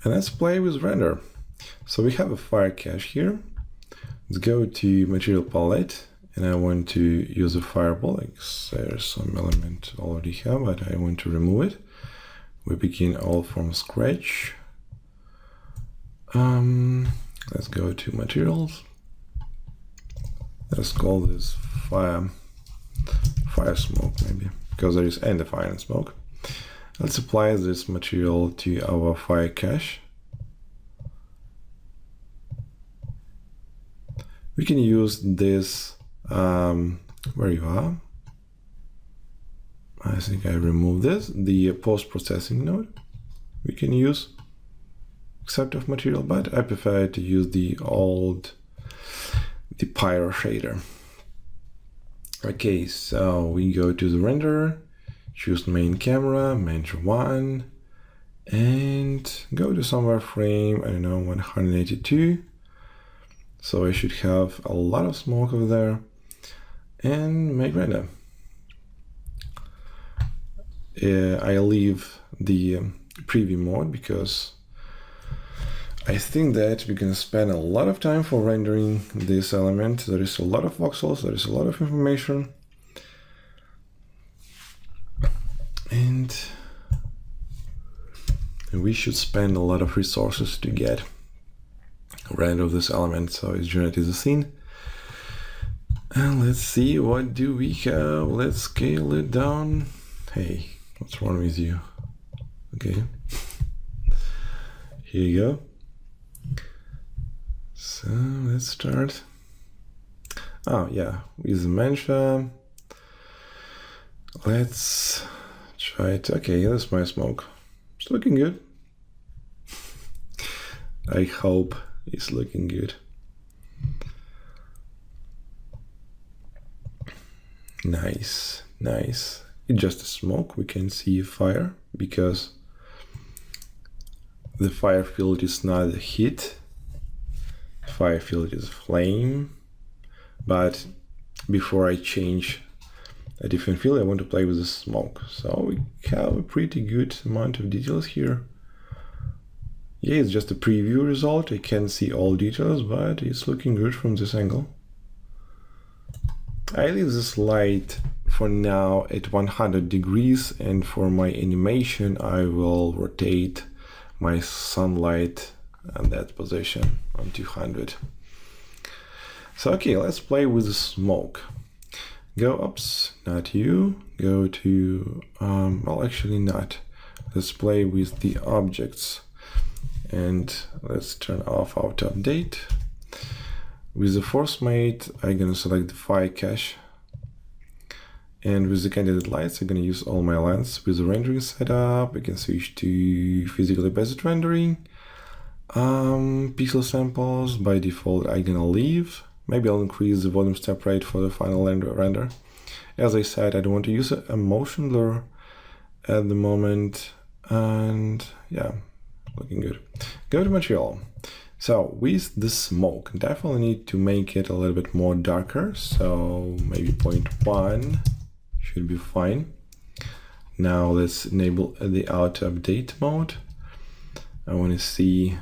And let's play with render. So we have a fire cache here. Let's go to material palette, and I want to use a fireball. Like there's some element already here, but I want to remove it. We begin all from scratch. Let's go to materials. Let's call this fire smoke maybe, because there is and fire and smoke. Let's apply this material to our fire cache. We can use this, where you are. I think I removed this, the post-processing node. We can use except of material, but I prefer to use the pyro shader. Okay, so we go to the renderer, choose main camera, measure 1, and go to somewhere frame, I don't know, 182. So I should have a lot of smoke over there, and make render. I leave the preview mode because I think that we're gonna spend a lot of time for rendering this element. There is a lot of voxels, there is a lot of information, and we should spend a lot of resources to get render of this element. So it's generated the scene, and let's see what do we have. Let's scale it down. Hey, what's wrong with you? Okay, here you go. So let's start. Oh yeah, with the Mencha. Let's try it. Okay, that's my smoke. It's looking good. I hope it's looking good. Nice, nice. It's just a smoke. We can see fire because the fire field is not a heat. Fire field is flame. But before I change a different field, I want to play with the smoke. So we have a pretty good amount of details here. Yeah, it's just a preview result. I can't see all details, but it's looking good from this angle. I leave this light for now at 100 degrees, and for my animation, I will rotate my sunlight at that position on 200. So, okay, let's play with the smoke. Go, oops, not you. Go to, well, actually not. Let's play with the objects. And let's turn off auto update. With the force mate, I'm gonna select the fire cache. And with the candidate lights, I'm gonna use all my lamps. With the rendering setup, I can switch to physically based rendering. Pixel samples, by default, I'm gonna leave. Maybe I'll increase the volume step rate for the final render. As I said, I don't want to use a motion blur at the moment. And yeah, looking good. Go to material. So with the smoke, definitely need to make it a little bit more darker. So maybe 0.1 should be fine. Now let's enable the auto update mode. I want to see,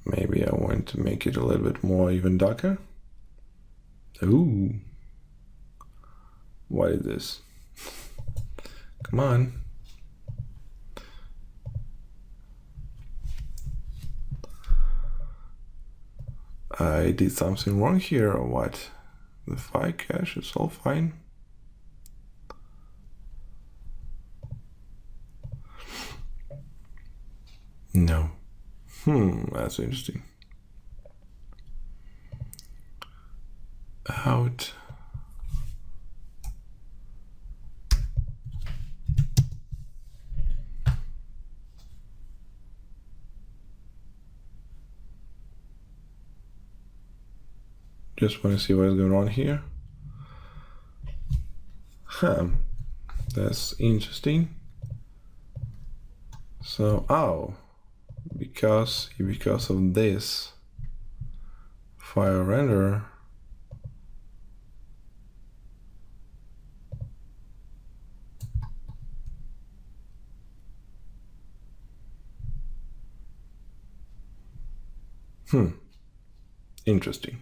maybe I want to make it a little bit more even darker. Ooh, what is this? Come on. I did something wrong here or what? The file cache is all fine. No. That's interesting. Out. Just want to see what is going on here. That's interesting. So, oh, because of this file render, Interesting.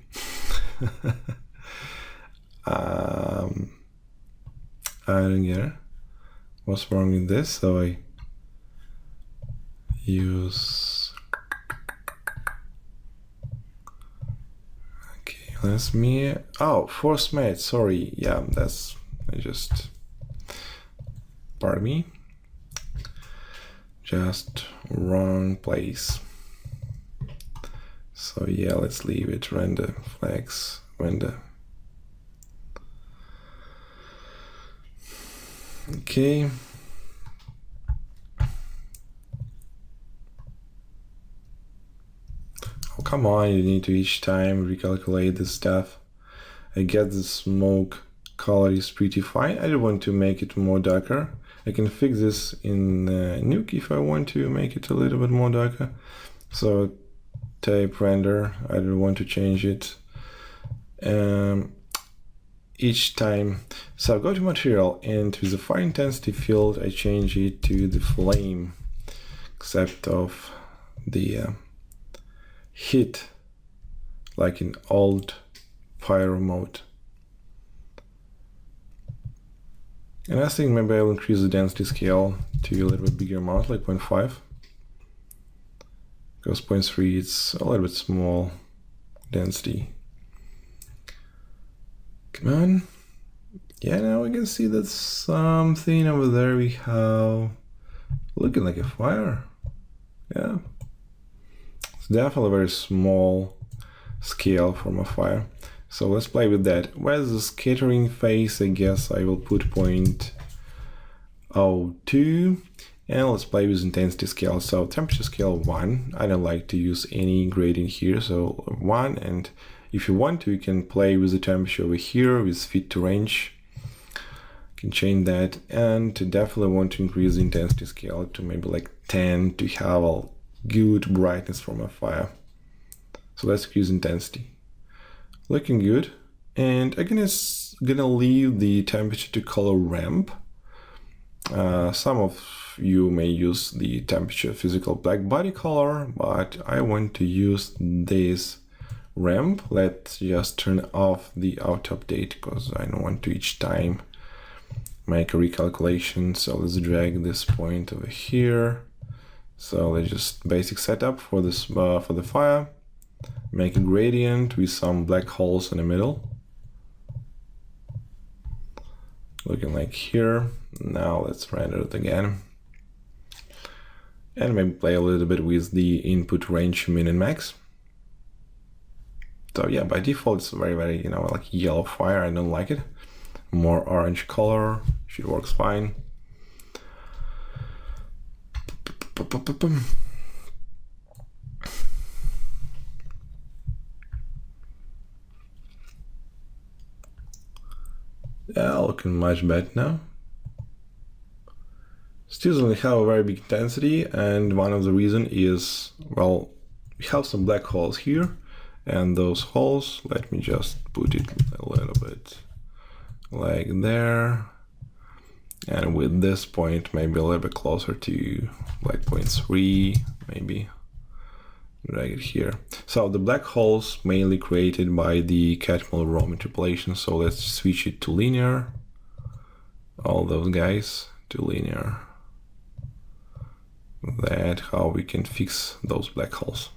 I don't get it. What's wrong with this? So I use, okay, let's me, oh, force mate, sorry, yeah, that's, I just, pardon me, just wrong place. So yeah, let's leave it render flex render. Okay. Oh, come on, you need to each time recalculate this stuff. I get the smoke color is pretty fine. I don't want to make it more darker. I can fix this in Nuke if I want to make it a little bit more darker. So type render, I don't want to change it. Each time, so go to material, and with the fire intensity field I change it to the flame, except of the heat, like in old fire mode. And I think maybe I will increase the density scale to a little bit bigger amount, like 0.5, because 0.3 it's a little bit small density. Come on. Yeah, now we can see that something over there we have looking like a fire. Yeah. It's definitely a very small scale from a fire. So let's play with that. Where's the scattering phase? I guess I will put 0.02. And let's play with intensity scale. So temperature scale 1. I don't like to use any gradient here, so 1. And if you want to, you can play with the temperature over here with fit to range. You can change that, and definitely want to increase the intensity scale to maybe like 10 to have a good brightness from a fire. So let's use intensity. Looking good. And I'm gonna leave the temperature to color ramp. Some of you may use the temperature physical black body color, but I want to use this ramp. Let's just turn off the auto update because I don't want to each time make a recalculation. So let's drag this point over here. So let's just basic setup for this for the fire. Make a gradient with some black holes in the middle, looking like here. Now let's render it again, and maybe play a little bit with the input range min and max. So yeah, by default it's very, you know, like yellow fire. I don't like it. More orange color, should works fine. Yeah, looking much better now. Still doesn't have a very big intensity, and one of the reason is, well, we have some black holes here. And those holes, let me just put it a little bit like there. And with this point, maybe a little bit closer to like 0.3, maybe drag it here. So the black holes mainly created by the Catmull-Rho interpolation. So let's switch it to linear. All those guys to linear. That's how we can fix those black holes.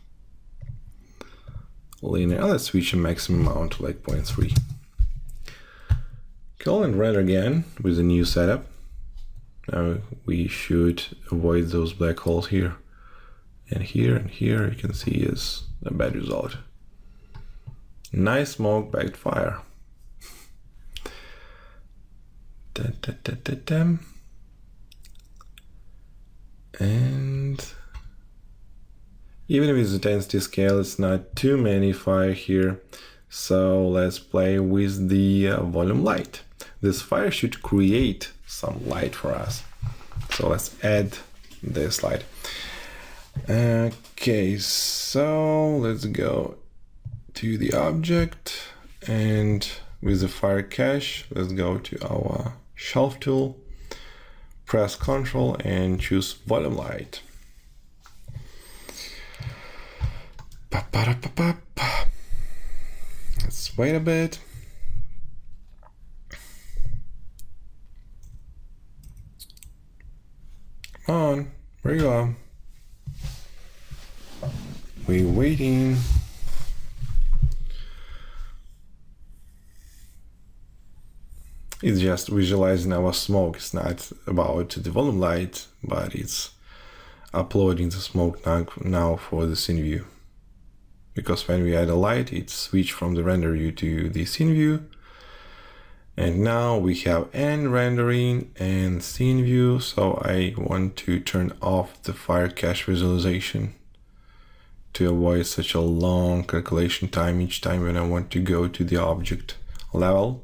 Linear. Let's switch the maximum amount to like 0.3. Call and render again with a new setup. Now we should avoid those black holes here. And here and here you can see is a bad result. Nice smoke backed fire. And even with the intensity scale, it's not too many fire here. So let's play with the volume light. This fire should create some light for us. So let's add this light. Okay, so let's go to the object, and with the fire cache, let's go to our shelf tool, press Ctrl and choose volume light. Let's wait a bit. Come on, where you are? We're waiting. It's just visualizing our smoke. It's not about the volume light, but it's uploading the smoke now for the scene view. Because when we add a light, it switched from the render view to the scene view. And now we have end rendering and scene view. So I want to turn off the fire cache visualization to avoid such a long calculation time each time when I want to go to the object level.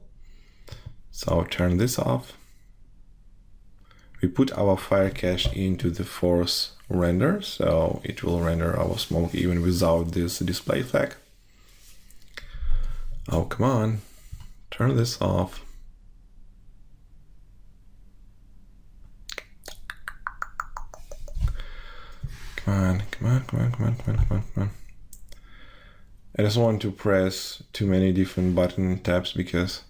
So I'll turn this off. We put our fire cache into the force render, so it will render our smoke even without this display flag. Oh, come on, turn this off. Come on, come on, come on, come on, come on, come on, come on. I just want to press too many different button tabs because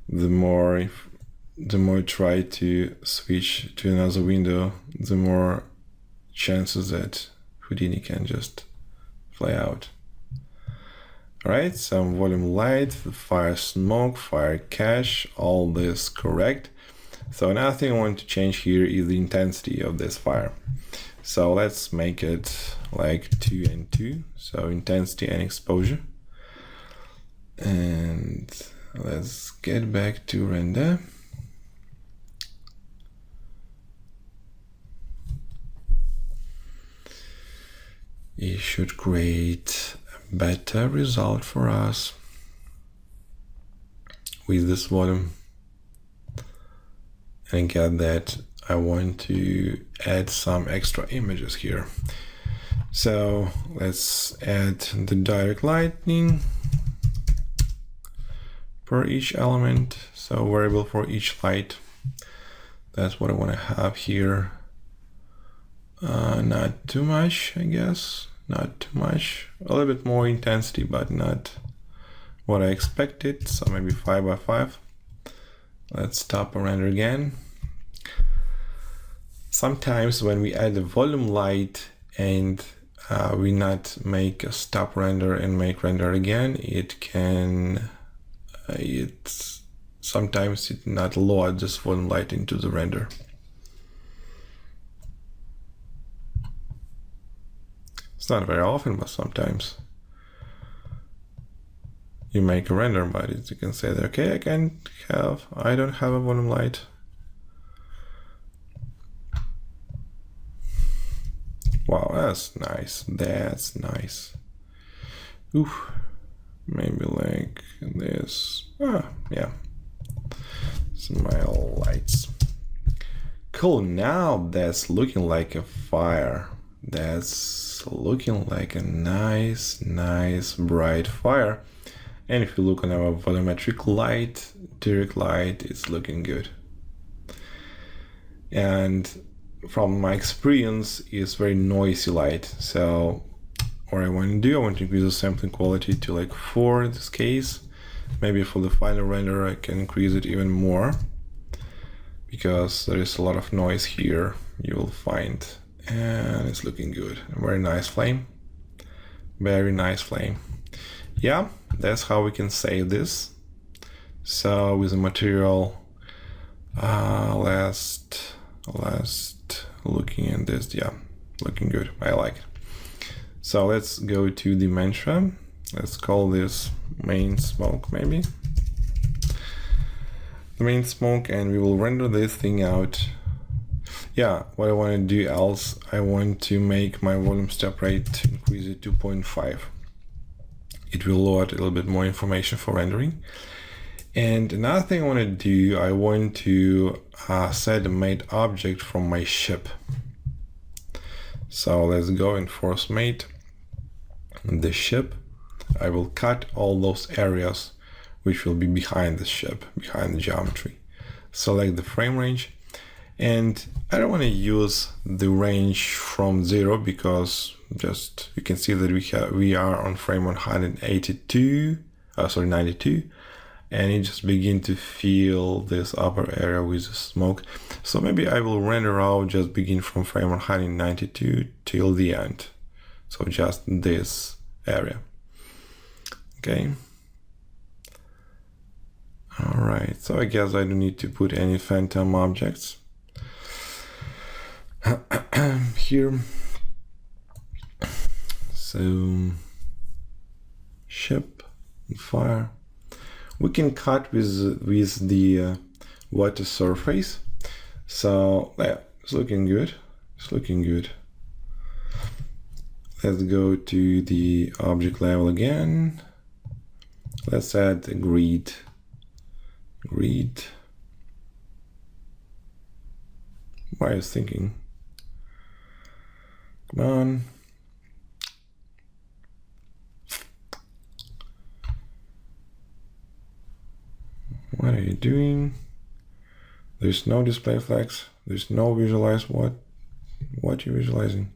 the more I try to switch to another window, the more chances that Houdini can just fly out. Alright, some volume light, fire smoke, fire cache, all this correct. So another thing I want to change here is the intensity of this fire. So let's make it like 2 and 2, so intensity and exposure. And let's get back to render. It should create a better result for us with this volume. And get that, I want to add some extra images here. So let's add the direct lighting for each element, so variable for each light. That's what I want to have here. Not too much, I guess, not too much. A little bit more intensity, but not what I expected, so maybe 5 by 5. Let's stop and render again. Sometimes when we add a volume light and we not make a stop render and make render again, it can sometimes it not load this volume light into the render. It's not very often, but sometimes you make a render, but you can say that, okay, I don't have a volume light. Wow, that's nice. That's nice. Oof. Maybe like this. Yeah. Smile lights. Cool. Now that's looking like a fire. That's looking like a nice bright fire. And if you look on our volumetric light, direct light, it's looking good. And from my experience, it's very noisy light. So what I want to do, I want to increase the sampling quality to like 4 in this case. Maybe for the final render, I can increase it even more because there is a lot of noise here, you will find. And it's looking good. Very nice flame. Very nice flame. Yeah, that's how we can save this. So with the material, last looking at this, yeah, looking good. I like it. So let's go to the mantra. Let's call this main smoke, maybe. The main smoke, and we will render this thing out. Yeah, what I want to do else, I want to make my volume step rate, increase it to 0.5. It will load a little bit more information for rendering. And another thing I want to do, I want to set a mate object from my ship. So let's go and force mate the ship. I will cut all those areas which will be behind the ship, behind the geometry. Select the frame range, And I don't want to use the range from 0 because just you can see that we are on frame 182, 92, and you just begin to feel this upper area with the smoke. So maybe I will render out just begin from frame 192 till the end. So just this area. Okay. All right, so I guess I don't need to put any phantom objects here. So ship and fire. We can cut with the water surface. So yeah, it's looking good. It's looking good. Let's go to the object level again. Let's add a grid. What I was thinking. Come on. What are you doing? There's no display flags. There's no visualize what? What you're visualizing?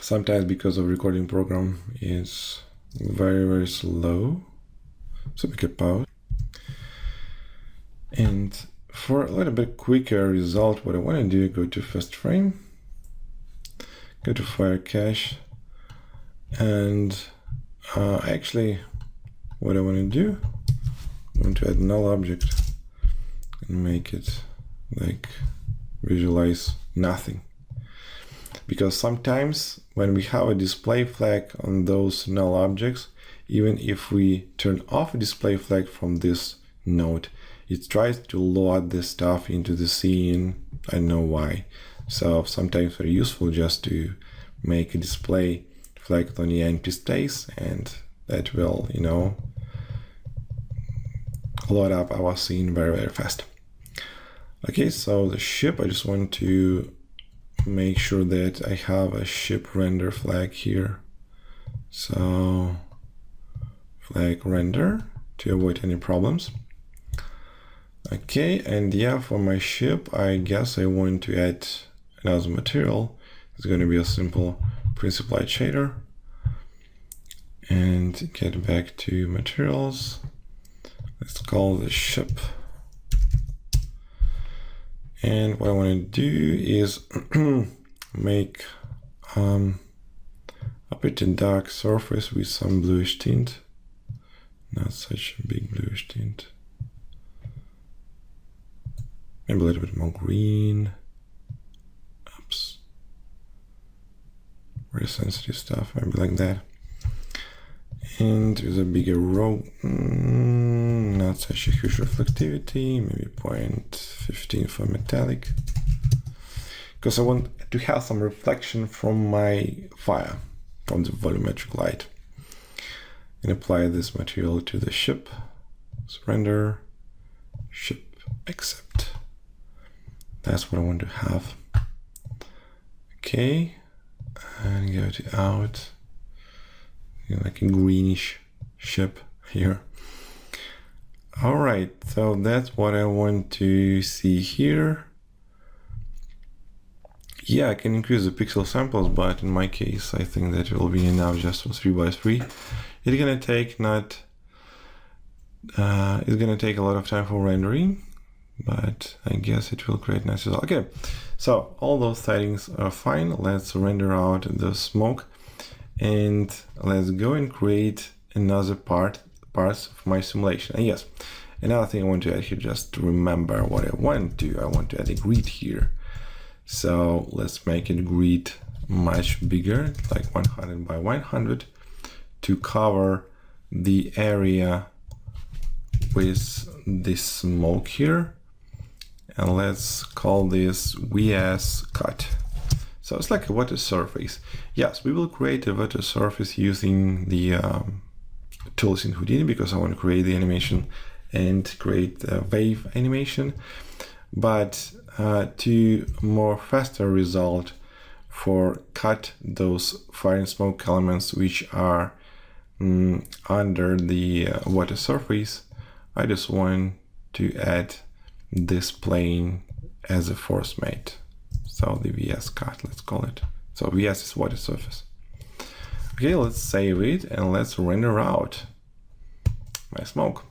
Sometimes because of recording program is very slow. So we can pause. And for a little bit quicker result, what I want to do, go to first frame, go to fire cache, and actually what I want to do, I want to add null object and make it like visualize nothing. Because sometimes when we have a display flag on those null objects, even if we turn off a display flag from this node, it tries to load this stuff into the scene. I don't know why. So sometimes very useful just to make a display flag on the empty space, and that will, you know, load up our scene very fast. Okay, so the ship, I just want to make sure that I have a ship render flag here. So flag render to avoid any problems. Okay, and yeah, for my ship, I guess I want to add another material. It's going to be a simple principal light shader. And get back to materials. Let's call the ship. And what I want to do is make a pretty dark surface with some bluish tint. Not such a big bluish tint. Maybe a little bit more green. Oops. Very sensitive stuff, maybe like that. And with a bigger row, not such a huge reflectivity, maybe 0.15 for metallic. Because I want to have some reflection from my fire, from the volumetric light. And apply this material to the ship. So render, ship, accept. That's what I want to have. Okay, and go to out. Like a greenish ship here. All right, so that's what I want to see here. Yeah, I can increase the pixel samples, but in my case, I think that it will be enough just for 3x3. It's gonna take it's gonna take a lot of time for rendering, but I guess it will create nice results. Okay, so all those settings are fine. Let's render out the smoke. And let's go and create another parts of my simulation. And yes, another thing I want to add here, just to remember what I want to do. I want to add a grid here. So let's make it grid much bigger, like 100 by 100, to cover the area with this smoke here. And let's call this VS cut. So it's like a water surface. Yes, we will create a water surface using the tools in Houdini, because I want to create the animation and create a wave animation. But to more faster result for cut those fire and smoke elements which are under the water surface, I just want to add this plane as a force mate. So the VS cut, let's call it. So VS is water surface. Okay, let's save it and let's render out my smoke.